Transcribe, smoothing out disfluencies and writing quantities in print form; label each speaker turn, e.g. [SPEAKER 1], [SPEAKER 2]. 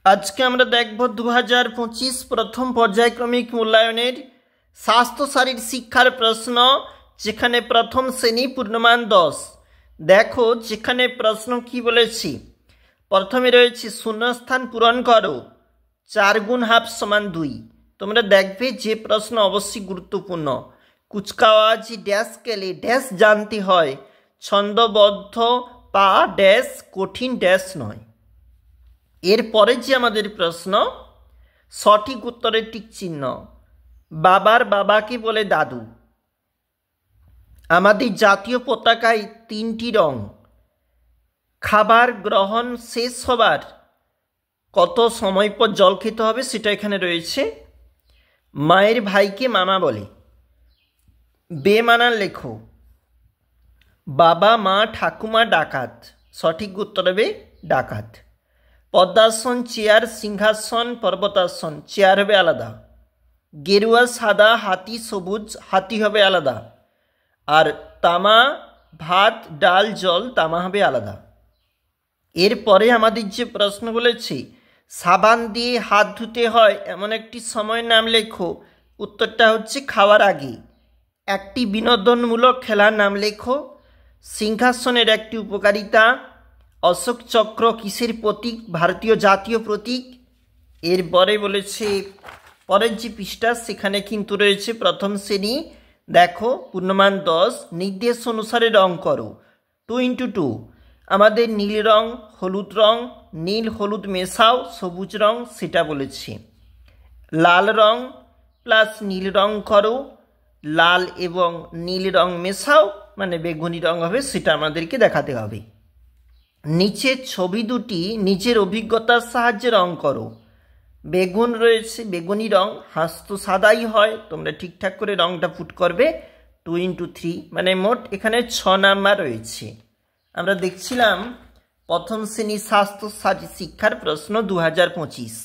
[SPEAKER 1] আজকে আমরা দেখব 2025 প্রথম পর্যায়ক্রমিক মূল্যায়নের স্বাস্থ্য শারীর শিক্ষার প্রশ্ন, যেখানে প্রথম শ্রেণী পূর্ণমান 10। দেখো যেখানে প্রশ্ন কি বলেছি। প্রথমে রয়েছে শূন্যস্থান পূরণ করো, 4 গুণ হাফ সমান 2। তোমরা দেখবে যে প্রশ্ন অবশ্যই গুরুত্বপূর্ণ। কুচকাওয়াজ ড্যাশ কেলে ড্যাশ জানতে হয়, ছন্দবদ্ধ পা ড্যাশ কঠিন ড্যাশ নয়। এরপরে যে আমাদের প্রশ্ন, সঠিক উত্তরের টিক চিহ্ন। বাবার বাবাকে বলে দাদু। আমাদের জাতীয় পতাকায় 3টি রং। খাবার গ্রহণ শেষ হবার কত সময় পর জল খেতে হবে সেটা এখানে রয়েছে। মায়ের ভাইকে মামা বলে। বেমানান লেখো। বাবা মা ঠাকুমা ডাকাত। সঠিক উত্তর হবে ডাকাত। পদ্মাসন চেয়ার, সিংহাসন পর্বতাসন। চেয়ার হবে আলাদা। গেরুয়া সাদা, হাতি সবুজ, হাতি হবে আলাদা। আর তামা ভাত ডাল জল, তামা হবে আলাদা। এরপরে আমাদের যে প্রশ্ন বলেছি, সাবান দিয়ে হাত ধুতে হয় এমন একটি সময়ের নাম লেখো। উত্তরটা হচ্ছে খাওয়ার আগে। একটি বিনোদনমূলক খেলার নাম লেখো। সিংহাসনের একটি উপকারিতা। অশোক চক্র কিসের প্রতীক? ভারতীয় জাতীয় প্রতীক। এরপরে বলেছে পরের যে পৃষ্ঠা সেখানে কিন্তু রয়েছে প্রথম শ্রেণী। দেখো পূর্ণমান 10, নির্দেশ অনুসারে রং করো। 2 × 2। আমাদের নীল রং, হলুদ রং, নীল হলুদ মেশাও সবুজ রং, সেটা বলেছি। লাল রং প্লাস নীল রং করো। লাল এবং নীল রং মেশাও মানে বেগুনি রং হবে, সেটা আমাদেরকে দেখাতে হবে। নিচের ছবি দুটি নিজের অভিজ্ঞতার সাহায্যে রং করো। বেগুন রয়েছে, বেগুনি রং, হাঁস তো সাদাই হয়, তোমরা ঠিকঠাক করে রংটা ফুট করবে। 2 × 3 মানে মোট এখানে 6 নাম্বার রয়েছে। আমরা দেখছিলাম প্রথম শ্রেণী স্বাস্থ্য শারীর শিক্ষার প্রশ্ন 2025।